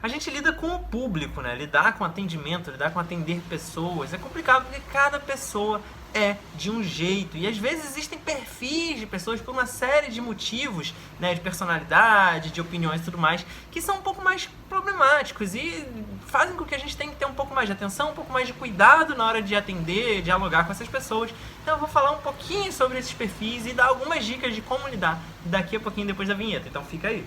A gente lida com o público, né? Lidar com atendimento, lidar com atender pessoas é complicado porque cada pessoa é de um jeito. E às vezes existem perfis de pessoas por uma série de motivos, né? De personalidade, de opiniões e tudo mais, que são um pouco mais problemáticos e fazem com que a gente tenha que ter um pouco mais de atenção, um pouco mais de cuidado na hora de atender, dialogar com essas pessoas. Então eu vou falar um pouquinho sobre esses perfis e dar algumas dicas de como lidar daqui a pouquinho depois da vinheta. Então fica aí.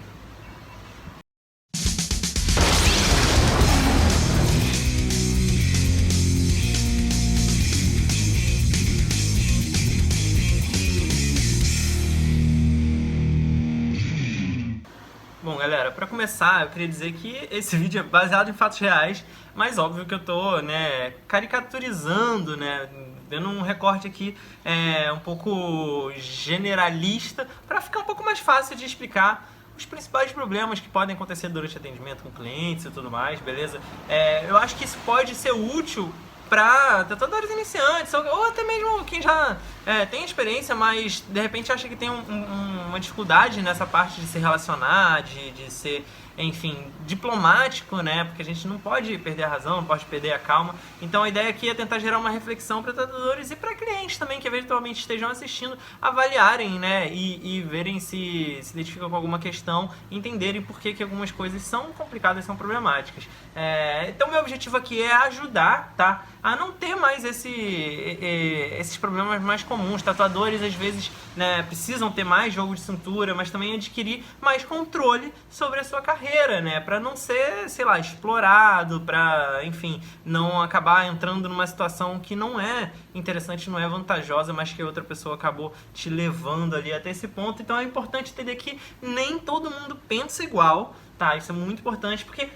Bom, galera, pra começar, eu queria dizer que esse vídeo é baseado em fatos reais, mas óbvio que eu tô, caricaturizando, dando um recorte aqui um pouco generalista pra ficar um pouco mais fácil de explicar os principais problemas que podem acontecer durante atendimento com clientes e tudo mais, beleza? Eu acho que isso pode ser útil para tatuadores iniciantes, ou até mesmo quem já tem experiência, mas de repente acha que tem uma dificuldade nessa parte de se relacionar, de ser, enfim, diplomático, né? Porque a gente não pode perder a razão, não pode perder a calma. Então a ideia aqui é tentar gerar uma reflexão para tatuadores e para clientes também que eventualmente estejam assistindo, avaliarem, né? E verem se identificam com alguma questão, entenderem por que algumas coisas são complicadas, são problemáticas. Então meu objetivo aqui é ajudar, tá? A não ter mais esses problemas mais comuns. Tatuadores às vezes, né, precisam ter mais jogo de cintura, mas também adquirir mais controle sobre a sua carreira, né, para não ser, sei lá, explorado, para, enfim, não acabar entrando numa situação que não é interessante, não é vantajosa, mas que outra pessoa acabou te levando ali até esse ponto. Então é importante entender que nem todo mundo pensa igual. Tá, isso é muito importante porque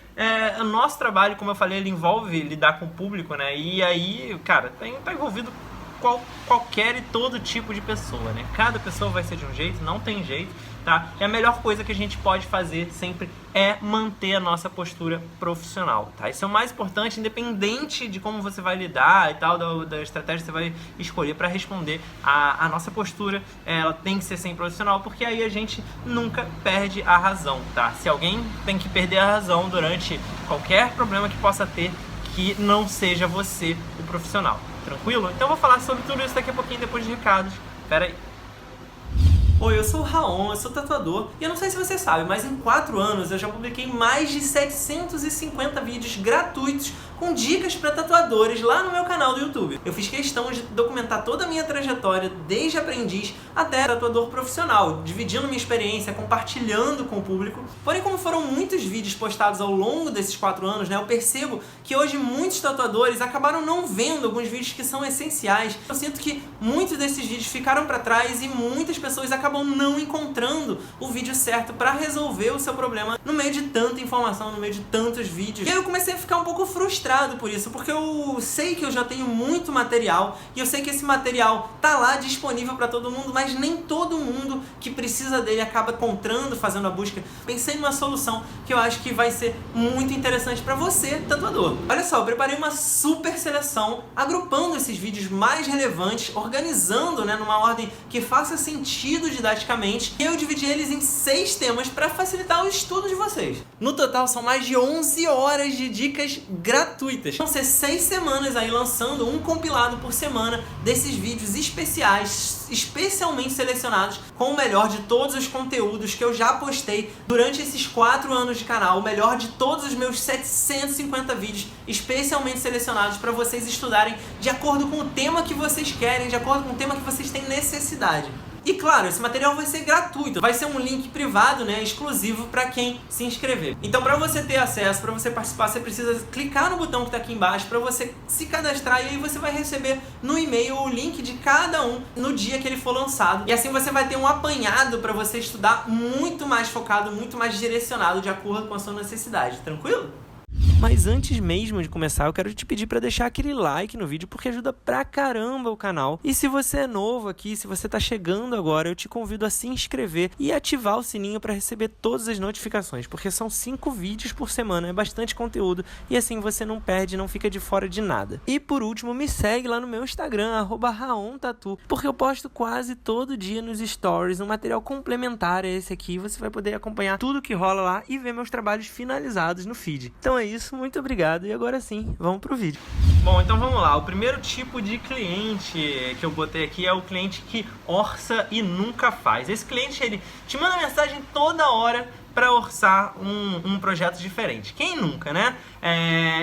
o nosso trabalho, como eu falei, ele envolve lidar com o público, né? E aí, cara, tá envolvido qualquer e todo tipo de pessoa, né? Cada pessoa vai ser de um jeito, não tem jeito, tá? E a melhor coisa que a gente pode fazer sempre é manter a nossa postura profissional, tá? Isso é o mais importante, independente de como você vai lidar e tal, da estratégia que você vai escolher para responder. A nossa postura, ela tem que ser sempre profissional, porque aí a gente nunca perde a razão, tá? Se alguém tem que perder a razão durante qualquer problema que possa ter, que não seja você o profissional. Tranquilo? Então eu vou falar sobre tudo isso daqui a pouquinho, depois de recados. Pera aí. Oi, eu sou o Raon, eu sou tatuador e eu não sei se você sabe, mas em 4 anos eu já publiquei mais de 750 vídeos gratuitos com dicas para tatuadores lá no meu canal do YouTube. Eu fiz questão de documentar toda a minha trajetória, desde aprendiz até tatuador profissional, dividindo minha experiência, compartilhando com o público. Porém, como foram muitos vídeos postados ao longo desses 4 anos, eu percebo que hoje muitos tatuadores acabaram não vendo alguns vídeos que são essenciais. Eu sinto que muitos desses vídeos ficaram para trás e muitas pessoas acabam não encontrando o vídeo certo para resolver o seu problema no meio de tanta informação, no meio de tantos vídeos. E aí eu comecei a ficar um pouco frustrado por isso, porque eu sei que eu já tenho muito material e eu sei que esse material tá lá disponível para todo mundo, mas nem todo mundo que precisa dele acaba encontrando, fazendo a busca. Pensei numa solução que eu acho que vai ser muito interessante para você, tatuador. Olha só, eu preparei uma super seleção, agrupando esses vídeos mais relevantes, organizando, numa ordem que faça sentido didaticamente, e eu dividi eles em 6 temas para facilitar o estudo de vocês. No total são mais de 11 horas de dicas gratuitas. Vão ser 6 semanas aí lançando um compilado por semana desses vídeos especiais, especialmente selecionados com o melhor de todos os conteúdos que eu já postei durante esses 4 anos de canal, o melhor de todos os meus 750 vídeos especialmente selecionados para vocês estudarem de acordo com o tema que vocês querem, de acordo com o tema que vocês têm necessidade. E claro, esse material vai ser gratuito, vai ser um link privado, exclusivo para quem se inscrever. Então, para você ter acesso, para você participar, você precisa clicar no botão que está aqui embaixo para você se cadastrar, e aí você vai receber no e-mail o link de cada um no dia que ele for lançado. E assim você vai ter um apanhado para você estudar muito mais focado, muito mais direcionado de acordo com a sua necessidade. Tranquilo? Mas antes mesmo de começar, eu quero te pedir para deixar aquele like no vídeo, porque ajuda pra caramba o canal. E se você é novo aqui, se você tá chegando agora, eu te convido a se inscrever e ativar o sininho para receber todas as notificações, porque são 5 vídeos por semana, é bastante conteúdo, e assim você não perde, não fica de fora de nada. E por último, me segue lá no meu Instagram, @raontatu, porque eu posto quase todo dia nos stories um material complementar a esse aqui. Você vai poder acompanhar tudo que rola lá e ver meus trabalhos finalizados no feed. Então é isso, muito obrigado, e agora sim, vamos pro vídeo. Bom, então vamos lá. O primeiro tipo de cliente que eu botei aqui é o cliente que orça e nunca faz. Esse cliente, ele te manda mensagem toda hora para orçar um projeto diferente. Quem nunca, né?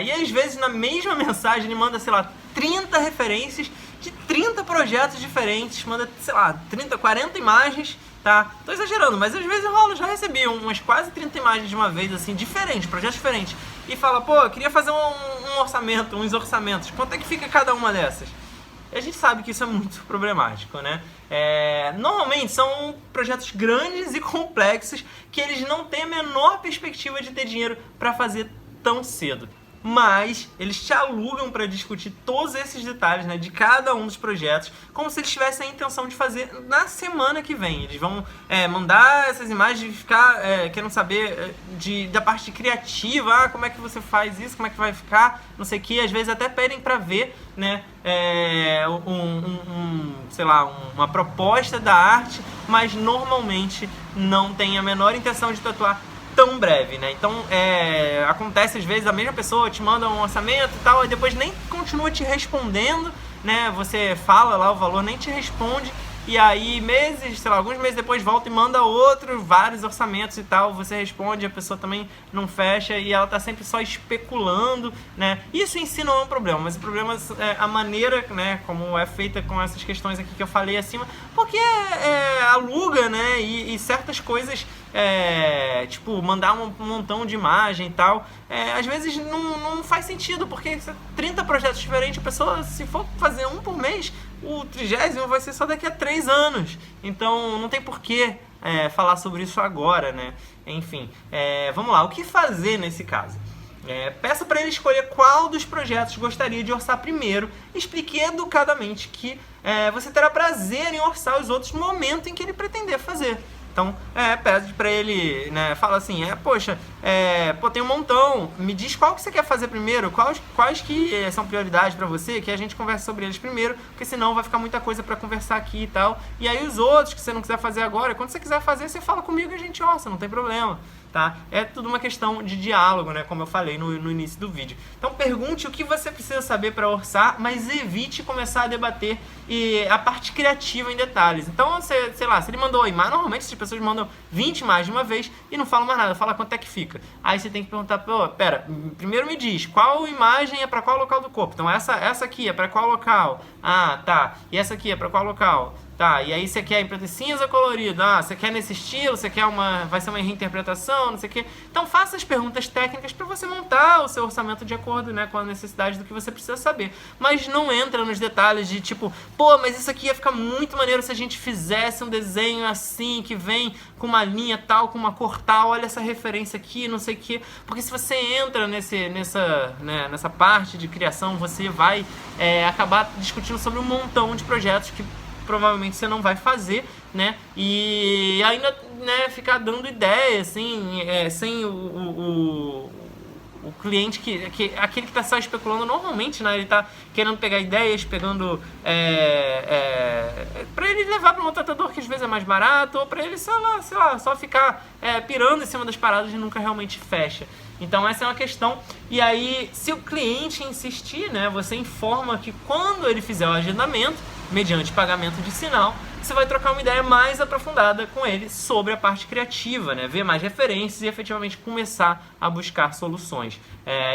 E às vezes na mesma mensagem ele manda, sei lá, 30 referências de 30 projetos diferentes, manda, sei lá, 30, 40 imagens, tá? Tô exagerando, mas às vezes rola, já recebi umas quase 30 imagens de uma vez, assim, diferentes, projetos diferentes. E fala, pô, eu queria fazer um orçamento, uns orçamentos. Quanto é que fica cada uma dessas? E a gente sabe que isso é muito problemático, né? Normalmente são projetos grandes e complexos que eles não têm a menor perspectiva de ter dinheiro para fazer tão cedo. Mas eles te alugam para discutir todos esses detalhes, né, de cada um dos projetos, como se eles tivessem a intenção de fazer na semana que vem. Eles vão mandar essas imagens e ficar querendo saber da parte criativa, como é que você faz isso, como é que vai ficar, não sei o que. Às vezes até pedem para ver, né, sei lá, uma proposta da arte, mas normalmente não tem a menor intenção de tatuar tão breve, né? Então, acontece às vezes a mesma pessoa te manda um orçamento e tal, e depois nem continua te respondendo, né? Você fala lá o valor, nem te responde, e aí meses, sei lá, alguns meses depois volta e manda vários orçamentos e tal, você responde, a pessoa também não fecha e ela tá sempre só especulando, né? Isso em si não é um problema, mas o problema é a maneira, né, como é feita com essas questões aqui que eu falei acima, porque aluga, né, e certas coisas, tipo, mandar um montão de imagem e tal, às vezes não faz sentido, porque 30 projetos diferentes, a pessoa, se for fazer um por mês, o 30º vai ser só daqui a 3 anos. Então não tem porquê falar sobre isso agora, né? Enfim, vamos lá. O que fazer nesse caso? Peça para ele escolher qual dos projetos gostaria de orçar primeiro. Explique educadamente que você terá prazer em orçar os outros no momento em que ele pretender fazer. Então, pede pra ele, né, fala assim, poxa, pô, tem um montão, me diz qual que você quer fazer primeiro, quais que são prioridades pra você, que a gente conversa sobre eles primeiro, porque senão vai ficar muita coisa pra conversar aqui e tal. E aí os outros que você não quiser fazer agora, quando você quiser fazer, você fala comigo e a gente orça, não tem problema, tá? É tudo uma questão de diálogo, né, como eu falei no início do vídeo. Então pergunte o que você precisa saber pra orçar, mas evite começar a debater a parte criativa em detalhes. Então, sei lá, se ele mandou a imagem, normalmente as pessoas mandam 20 imagens de uma vez e não falam mais nada, fala quanto é que fica. Aí você tem que perguntar, pô, pera, primeiro me diz, qual imagem é para qual local do corpo? Então essa aqui é para qual local? Ah, tá. E essa aqui é para qual local? Tá, e aí você quer em preto e cinza colorido? Ah, você quer nesse estilo? Você quer vai ser uma reinterpretação? Não sei o quê. Então faça as perguntas técnicas para você montar o seu orçamento de acordo, né, com a necessidade do que você precisa saber. Mas não entra nos detalhes de tipo, pô, mas isso aqui ia ficar muito maneiro se a gente fizesse um desenho assim, que vem com uma linha tal, com uma cor tal, olha essa referência aqui, não sei o quê. Porque se você entra nessa parte de criação, você vai acabar discutindo sobre um montão de projetos que provavelmente você não vai fazer, né? E ainda, né, ficar dando ideia, assim, sem o cliente aquele que está só especulando normalmente, né? Ele está querendo pegar ideias, pegando para ele levar para um tatuador que às vezes é mais barato, ou para ele, sei lá, só ficar pirando em cima das paradas e nunca realmente fecha. Então essa é uma questão. E aí, se o cliente insistir, né, você informa que quando ele fizer o agendamento, mediante pagamento de sinal, você vai trocar uma ideia mais aprofundada com ele sobre a parte criativa, né? Ver mais referências e efetivamente começar a buscar soluções.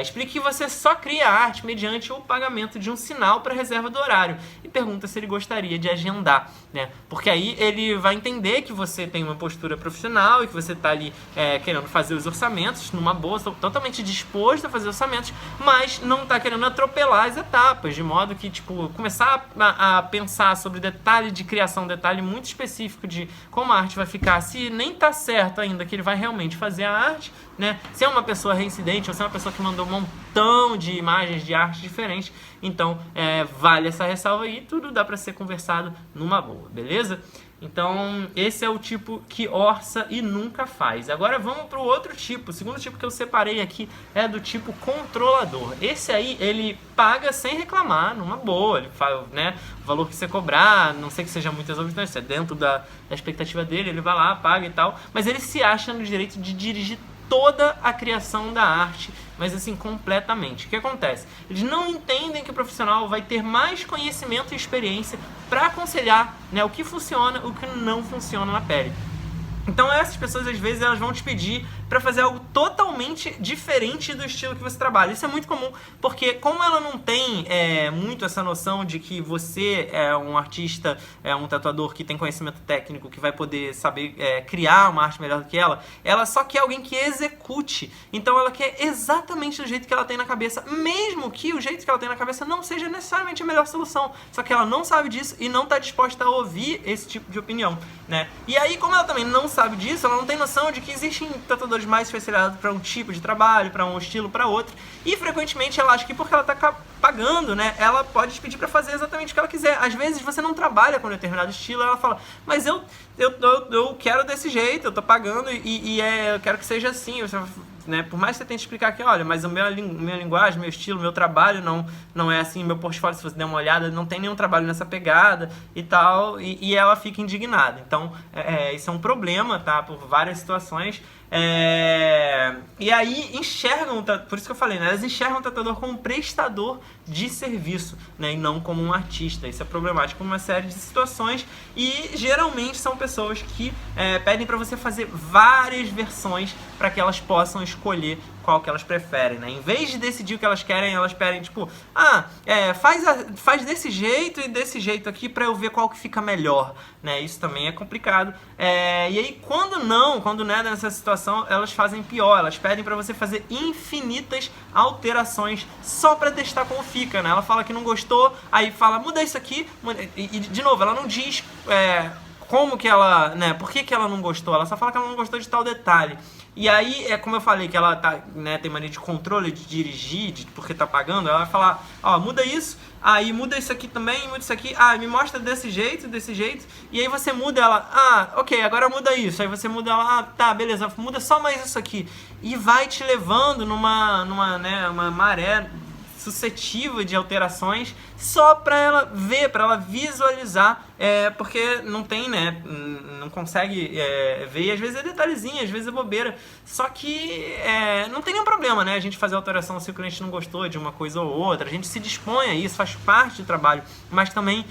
Explique que você só cria arte mediante o pagamento de um sinal para reserva do horário e pergunta se ele gostaria de agendar, né? Porque aí ele vai entender que você tem uma postura profissional e que você está ali querendo fazer os orçamentos numa boa, totalmente disposto a fazer orçamentos, mas não está querendo atropelar as etapas, de modo que, tipo, começar a pensar sobre detalhe de criação, detalhe muito específico de como a arte vai ficar, se nem tá certo ainda que ele vai realmente fazer a arte, né? Se é uma pessoa reincidente ou se é uma pessoa que mandou um montão de imagens de arte diferentes, então vale essa ressalva aí, tudo dá para ser conversado numa boa, beleza? Então, esse é o tipo que orça e nunca faz. Agora vamos para o outro tipo. O segundo tipo que eu separei aqui é do tipo controlador. Esse aí, ele paga sem reclamar, numa boa. Ele fala, né, o valor que você cobrar, não sei que seja muito exorbitante, se é dentro da expectativa dele, ele vai lá, paga e tal. Mas ele se acha no direito de dirigir toda a criação da arte, mas assim, completamente. O que acontece? Eles não entendem que o profissional vai ter mais conhecimento e experiência para aconselhar, né, o que funciona, o que não funciona na pele. Então essas pessoas, às vezes, elas vão te pedir para fazer algo totalmente diferente do estilo que você trabalha. Isso é muito comum, porque como ela não tem muito essa noção de que você é um artista, um tatuador que tem conhecimento técnico, que vai poder saber criar uma arte melhor do que ela só quer alguém que execute. Então ela quer exatamente do jeito que ela tem na cabeça, mesmo que o jeito que ela tem na cabeça não seja necessariamente a melhor solução. Só que ela não sabe disso e não está disposta a ouvir esse tipo de opinião, né? E aí, como ela também não sabe disso, ela não tem noção de que existem tatuadores mais especializados para um tipo de trabalho, para um estilo, para outro, e frequentemente ela acha que porque ela está pagando, né, ela pode te pedir para fazer exatamente o que ela quiser. Às vezes você não trabalha com um determinado estilo, ela fala, mas eu quero desse jeito, eu tô pagando e eu quero que seja assim. Você, né, por mais que você tente explicar que, olha, mas minha linguagem, meu estilo, meu trabalho não é assim, meu portfólio, se você der uma olhada, não tem nenhum trabalho nessa pegada e tal, e ela fica indignada. Então, isso é um problema, tá, por várias situações. E aí enxergam, por isso que eu falei, né, elas enxergam o tatuador como um prestador de serviço, né, e não como um artista. Isso é problemático em uma série de situações e geralmente são pessoas que pedem para você fazer várias versões para que elas possam escolher qual que elas preferem, né? Em vez de decidir o que elas querem, elas pedem tipo, faz desse jeito e desse jeito aqui para eu ver qual que fica melhor, né? Isso também é complicado. E aí quando não é nessa situação, elas fazem pior, elas pedem para você fazer infinitas alterações só para testar como fica, né? Ela fala que não gostou, aí fala, muda isso aqui, e de novo, ela não diz como que ela, né, por que ela não gostou, ela só fala que ela não gostou de tal detalhe. E aí, como eu falei, que ela tá, né, tem mania de controle, de dirigir, porque tá pagando, ela vai falar, ó, muda isso, aí muda isso aqui também, muda isso aqui, me mostra desse jeito, e aí você muda ela, ok, agora muda isso, aí você muda ela, tá, beleza, muda só mais isso aqui, e vai te levando numa uma maré suscetível de alterações só para ela ver, para ela visualizar, porque não tem, né, não consegue ver, e às vezes é detalhezinho, às vezes é bobeira, só que não tem nenhum problema, né, a gente fazer alteração se o cliente não gostou de uma coisa ou outra, a gente se dispõe a isso, faz parte do trabalho, mas também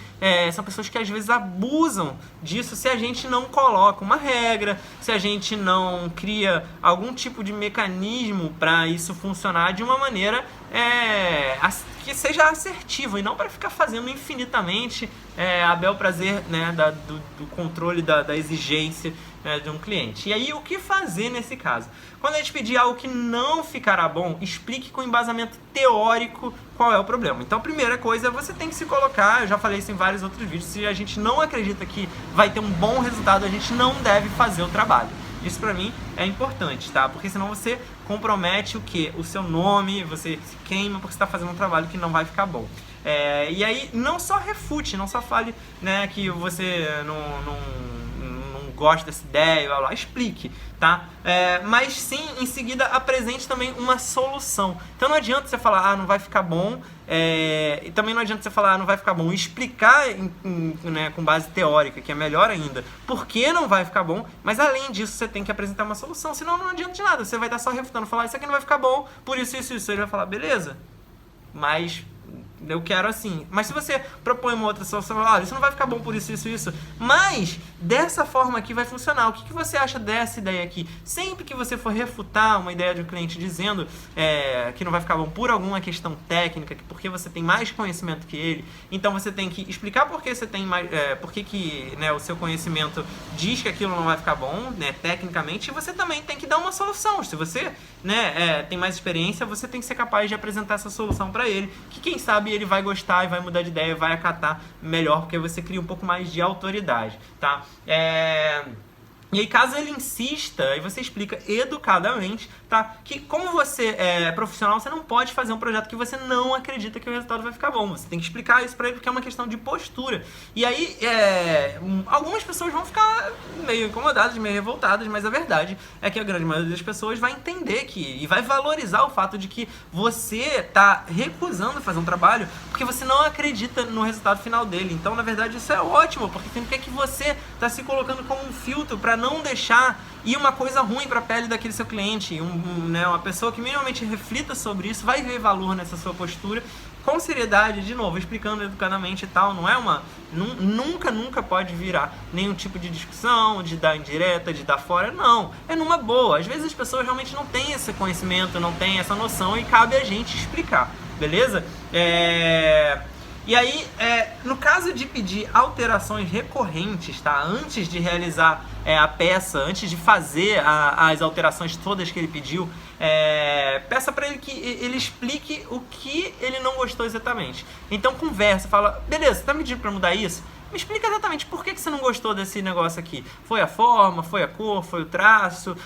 são pessoas que às vezes abusam disso se a gente não coloca uma regra, se a gente não cria algum tipo de mecanismo para isso funcionar de uma maneira que seja assertivo e não para ficar fazendo infinitamente a bel prazer, né, do controle da exigência, né, de um cliente. E aí, o que fazer nesse caso? Quando a gente pedir algo que não ficará bom, explique com embasamento teórico qual é o problema. Então, a primeira coisa, você tem que se colocar, eu já falei isso em vários outros vídeos, se a gente não acredita que vai ter um bom resultado, a gente não deve fazer o trabalho. Isso pra mim é importante, tá? Porque senão você compromete o quê? O seu nome, você se queima porque você está fazendo um trabalho que não vai ficar bom. E aí, não só refute, não só fale, né, que você não gosta dessa ideia, blá, blá, explique, tá? Mas sim, em seguida, apresente também uma solução. Então não adianta você falar, não vai ficar bom, e também não adianta você falar, não vai ficar bom, e explicar né, com base teórica, que é melhor ainda, por que não vai ficar bom, mas além disso você tem que apresentar uma solução, senão não adianta de nada, você vai estar só refutando, falar, isso aqui não vai ficar bom, por isso, ele vai falar, beleza, mas eu quero assim. Mas se você propõe uma outra solução, olha, isso não vai ficar bom por isso, mas dessa forma aqui vai funcionar. O que você acha dessa ideia aqui? Sempre que você for refutar uma ideia de um cliente dizendo que não vai ficar bom por alguma questão técnica, porque você tem mais conhecimento que ele, então você tem que explicar por que você tem mais, por que né, o seu conhecimento diz que aquilo não vai ficar bom, né, tecnicamente, e você também tem que dar uma solução. Se você né, tem mais experiência, você tem que ser capaz de apresentar essa solução para ele, que quem sabe ele vai gostar e vai mudar de ideia, vai acatar melhor, porque você cria um pouco mais de autoridade, tá? E aí, caso ele insista, aí você explica educadamente, tá? Que como você é profissional, você não pode fazer um projeto que você não acredita que o resultado vai ficar bom. Você tem que explicar isso pra ele, porque é uma questão de postura. E aí, algumas pessoas vão ficar meio incomodadas, meio revoltadas, mas a verdade é que a grande maioria das pessoas vai entender e vai valorizar o fato de que você tá recusando fazer um trabalho porque você não acredita no resultado final dele. Então, na verdade, isso é ótimo, porque significa que você tá se colocando como um filtro para não deixar ir uma coisa ruim para a pele daquele seu cliente. Uma pessoa que minimamente reflita sobre isso vai ver valor nessa sua postura, com seriedade, de novo, explicando educadamente e tal. Não é nunca pode virar nenhum tipo de discussão, de dar indireta, de dar fora. Não, é numa boa. Às vezes as pessoas realmente não têm esse conhecimento, não têm essa noção, e cabe a gente explicar, beleza? E aí, no caso de pedir alterações recorrentes, tá? Antes de realizar a peça, antes de fazer as alterações todas que ele pediu, peça para ele que ele explique o que ele não gostou exatamente. Então conversa, fala, beleza, você tá me pedindo para mudar isso? Me explica exatamente por que você não gostou desse negócio aqui. Foi a forma, foi a cor, foi o traço?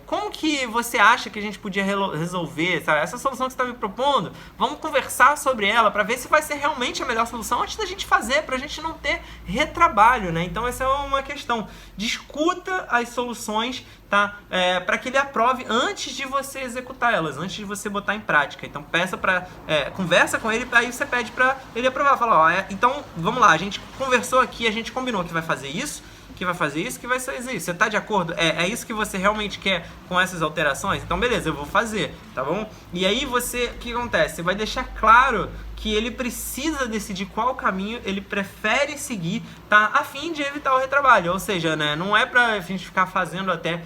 Como que você acha que a gente podia resolver, sabe? Essa solução que você está me propondo? Vamos conversar sobre ela para ver se vai ser realmente a melhor solução antes da gente fazer, para a gente não ter retrabalho, né? Então essa é uma questão. Discuta as soluções, tá? Para que ele aprove antes de você executar elas, antes de você botar em prática. Então conversa com ele, aí você pede para ele aprovar. Fala, então vamos lá, a gente conversou aqui, a gente combinou que vai fazer isso, que vai fazer isso, que vai fazer isso. Você tá de acordo? É isso que você realmente quer com essas alterações? Então beleza, eu vou fazer, tá bom? E aí o que acontece? Você vai deixar claro que ele precisa decidir qual caminho ele prefere seguir, tá? A fim de evitar o retrabalho. Ou seja, né, não é pra gente ficar fazendo até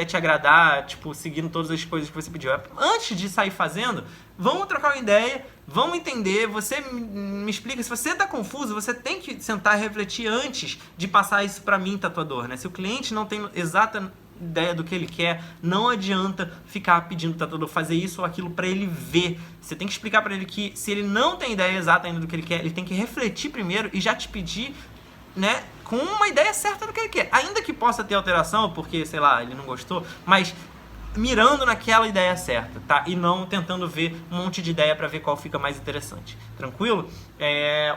te agradar, tipo, seguindo todas as coisas que você pediu. Antes de sair fazendo, vamos trocar uma ideia, vamos entender, você me explica. Se você tá confuso, você tem que sentar e refletir antes de passar isso pra mim, tatuador, né? Se o cliente não tem exata ideia do que ele quer, não adianta ficar pedindo o tatuador fazer isso ou aquilo para ele ver. Você tem que explicar para ele que se ele não tem ideia exata ainda do que ele quer, ele tem que refletir primeiro e já te pedir, né, com uma ideia certa do que ele quer. Ainda que possa ter alteração, porque, sei lá, ele não gostou, mas mirando naquela ideia certa, tá? E não tentando ver um monte de ideia para ver qual fica mais interessante. Tranquilo?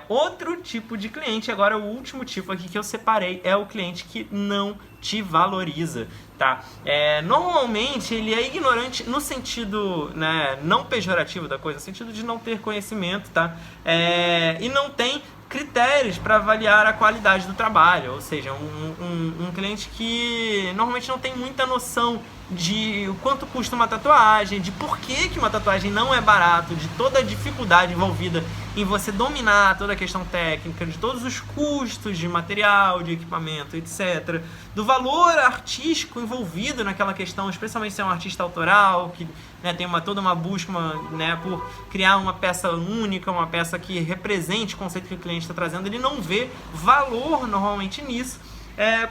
Outro tipo de cliente, agora o último tipo aqui que eu separei, é o cliente que não te valoriza, tá? Normalmente ele é ignorante no sentido, né, não pejorativo da coisa, no sentido de não ter conhecimento, tá? E não tem critérios para avaliar a qualidade do trabalho, ou seja, um cliente que normalmente não tem muita noção de o quanto custa uma tatuagem, de por que uma tatuagem não é barato, de toda a dificuldade envolvida em você dominar toda a questão técnica, de todos os custos de material, de equipamento, etc. Do valor artístico envolvido naquela questão, especialmente se é um artista autoral, que, né, tem toda uma busca, né, por criar uma peça única, uma peça que represente o conceito que o cliente está trazendo. Ele não vê valor normalmente nisso.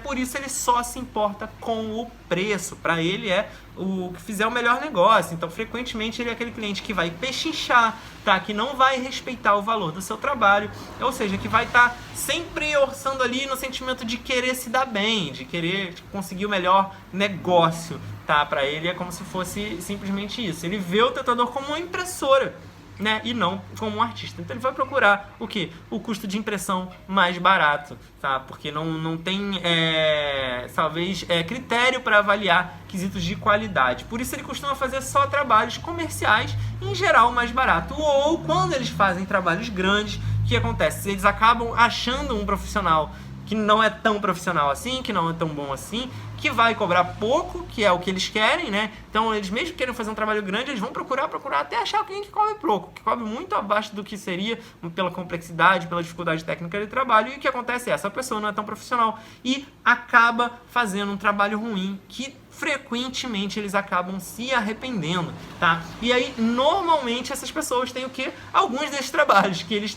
Por isso ele só se importa com o preço. Para ele é o que fizer o melhor negócio. Então, frequentemente, ele é aquele cliente que vai pechinchar, tá? Que não vai respeitar o valor do seu trabalho. Ou seja, que vai estar sempre orçando ali no sentimento de querer se dar bem, de querer conseguir o melhor negócio, tá? Para ele é como se fosse simplesmente isso. Ele vê o tatuador como uma impressora, né, e não como um artista. Então ele vai procurar o quê? O custo de impressão mais barato, tá? Porque não tem, talvez, critério para avaliar quesitos de qualidade. Por isso ele costuma fazer só trabalhos comerciais, em geral mais barato. Ou quando eles fazem trabalhos grandes, o que acontece? Eles acabam achando um profissional que não é tão profissional assim, que não é tão bom assim, que vai cobrar pouco, que é o que eles querem, né? Então, eles mesmo que queiram fazer um trabalho grande, eles vão procurar até achar alguém que cobre pouco, que cobre muito abaixo do que seria pela complexidade, pela dificuldade técnica de trabalho. E o que acontece é, essa pessoa não é tão profissional e acaba fazendo um trabalho ruim que frequentemente eles acabam se arrependendo, tá? E aí, normalmente, essas pessoas têm o quê? Alguns desses trabalhos que eles...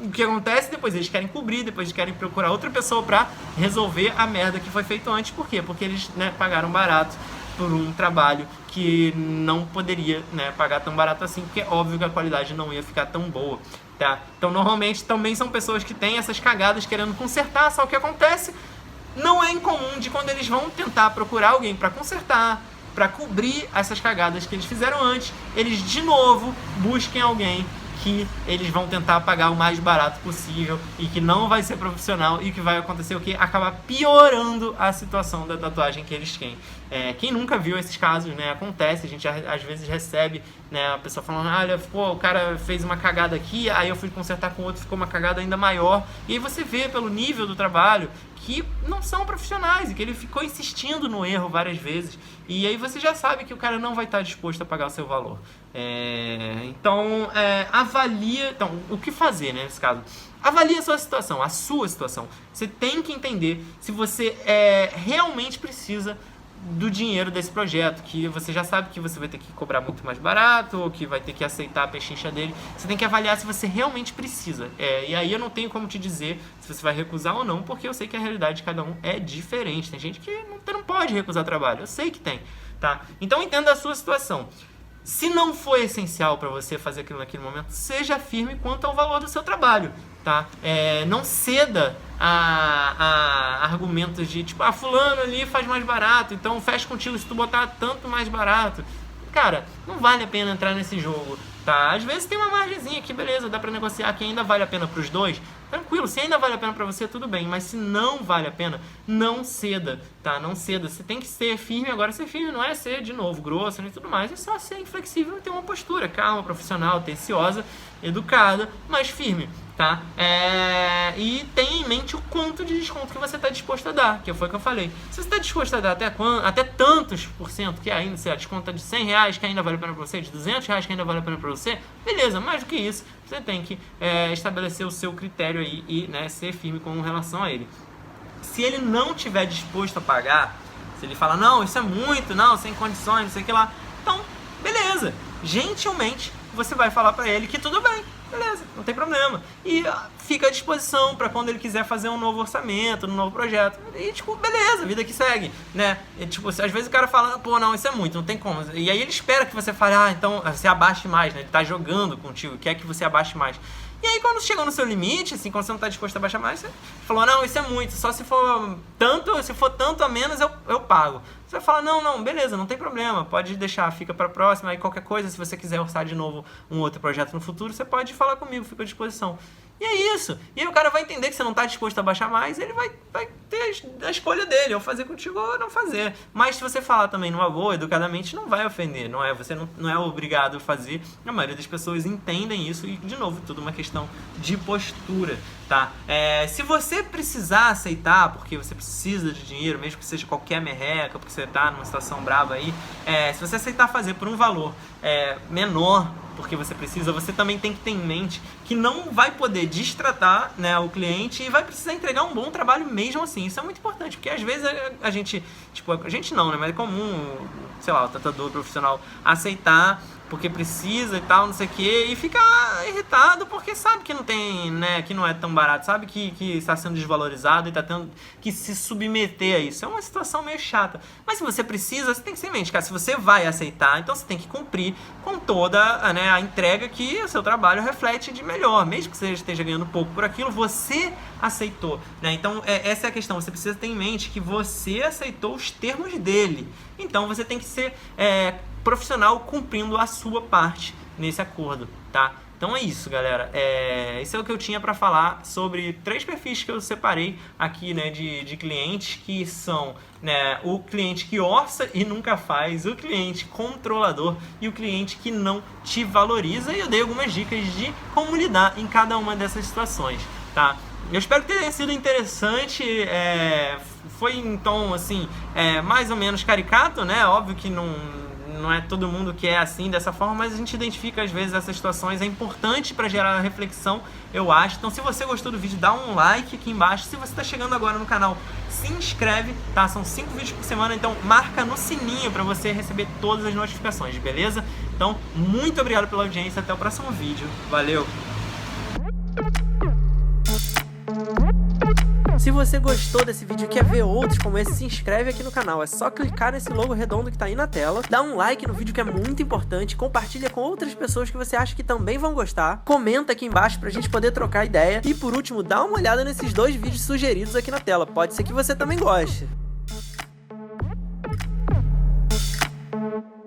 O que acontece? Depois eles querem cobrir, depois eles querem procurar outra pessoa pra resolver a merda que foi feito antes. Por quê? Porque eles, né, pagaram barato por um trabalho que não poderia, né, pagar tão barato assim, porque é óbvio que a qualidade não ia ficar tão boa, tá? Então, normalmente, também são pessoas que têm essas cagadas querendo consertar, só que acontece, não é incomum de quando eles vão tentar procurar alguém pra consertar, pra cobrir essas cagadas que eles fizeram antes, eles de novo busquem alguém que eles vão tentar pagar o mais barato possível e que não vai ser profissional, e o que vai acontecer o que? Acabar piorando a situação da tatuagem que eles têm. Quem nunca viu esses casos, né? Acontece, a gente às vezes recebe, né, a pessoa falando, olha, pô, o cara fez uma cagada aqui, aí eu fui consertar com outro, ficou uma cagada ainda maior, e aí você vê pelo nível do trabalho que não são profissionais e que ele ficou insistindo no erro várias vezes, e aí você já sabe que o cara não vai estar disposto a pagar o seu valor. Então, avalia... Então, o que fazer, né, nesse caso? Avalie a sua situação. Você tem que entender se você realmente precisa do dinheiro desse projeto, que você já sabe que você vai ter que cobrar muito mais barato, ou que vai ter que aceitar a pechincha dele. Você tem que avaliar se você realmente precisa. E aí eu não tenho como te dizer se você vai recusar ou não, porque eu sei que a realidade de cada um é diferente. Tem gente que não pode recusar trabalho, eu sei que tem, tá? Então entenda a sua situação. Se não for essencial para você fazer aquilo naquele momento, seja firme quanto ao valor do seu trabalho, tá? Não ceda a argumentos de tipo, fulano ali faz mais barato, então fecha contigo se tu botar tanto mais barato. Cara, não vale a pena entrar nesse jogo, tá? Às vezes tem uma margenzinha aqui, beleza, dá pra negociar que ainda vale a pena pros dois. Tranquilo, se ainda vale a pena pra você, tudo bem. Mas se não vale a pena, não ceda, tá? Não ceda. Você tem que ser firme. Agora, ser firme não é ser, de novo, grosso e tudo mais. É só ser inflexível e ter uma postura calma, profissional, atenciosa, educada, mas firme, tá? E tenha em mente o quanto de desconto que você está disposto a dar, que foi o que eu falei. Se você está disposto a dar até tantos por cento, que ainda, se a desconta de R$100 que ainda vale a pena para você, de R$200 que ainda vale a pena para você, beleza, mais do que isso, você tem que estabelecer o seu critério aí e, né, ser firme com relação a ele. Se ele não estiver disposto a pagar, se ele falar, não, isso é muito, não, sem condições, não sei o que lá, então, beleza, gentilmente você vai falar pra ele que tudo bem, beleza, não tem problema. E fica à disposição pra quando ele quiser fazer um novo orçamento, um novo projeto. E tipo, beleza, a vida que segue, né? E, tipo, às vezes o cara fala, pô, não, isso é muito, não tem como. E aí ele espera que você fale, então você abaixe mais, né? Ele tá jogando contigo, quer que você abaixe mais. E aí quando chegou no seu limite, assim, quando você não tá disposto a baixar mais, você falou, não, isso é muito, só se for tanto a menos eu pago. Você vai falar, não, beleza, não tem problema, pode deixar, fica pra próxima, aí qualquer coisa, se você quiser orçar de novo um outro projeto no futuro, você pode falar comigo, fica à disposição. E é isso. E aí o cara vai entender que você não está disposto a baixar mais, ele vai ter a escolha dele, ou fazer contigo ou não fazer. Mas se você falar também numa boa, educadamente, não vai ofender, você não é obrigado a fazer. A maioria das pessoas entendem isso e, de novo, tudo uma questão de postura, tá? Se você precisar aceitar, porque você precisa de dinheiro, mesmo que seja qualquer merreca, porque você está numa situação brava aí, se você aceitar fazer por um valor menor, porque você precisa, você também tem que ter em mente que não vai poder destratar, né, o cliente e vai precisar entregar um bom trabalho mesmo assim. Isso é muito importante, porque às vezes a gente não, né, mas é comum, sei lá, o tatuador profissional aceitar porque precisa e tal, não sei o que, e fica irritado porque sabe que não tem, né, que não é tão barato, sabe que está sendo desvalorizado e está tendo que se submeter a isso. É uma situação meio chata. Mas se você precisa, você tem que ter em mente, cara, se você vai aceitar, então você tem que cumprir com toda a entrega que o seu trabalho reflete de melhor. Mesmo que você esteja ganhando pouco por aquilo, você aceitou, né? Então, essa é a questão. Você precisa ter em mente que você aceitou os termos dele. Então, você tem que ser profissional cumprindo a sua parte nesse acordo, tá? Então é isso, galera. Isso é o que eu tinha para falar sobre 3 perfis que eu separei aqui, né, de clientes, que são, né, o cliente que orça e nunca faz, o cliente controlador e o cliente que não te valoriza. E eu dei algumas dicas de como lidar em cada uma dessas situações, tá? Eu espero que tenha sido interessante. Foi então assim, mais ou menos caricato, né? Óbvio que não é todo mundo que é assim, dessa forma, mas a gente identifica às vezes essas situações, é importante para gerar reflexão, eu acho. Então se você gostou do vídeo, dá um like aqui embaixo. Se você está chegando agora no canal, se inscreve, tá? São 5 vídeos por semana, então marca no sininho para você receber todas as notificações, beleza? Então, muito obrigado pela audiência, até o próximo vídeo. Valeu! Se você gostou desse vídeo e quer ver outros como esse, se inscreve aqui no canal. É só clicar nesse logo redondo que tá aí na tela, dá um like no vídeo que é muito importante, compartilha com outras pessoas que você acha que também vão gostar, comenta aqui embaixo pra gente poder trocar ideia e por último, dá uma olhada nesses 2 vídeos sugeridos aqui na tela, pode ser que você também goste.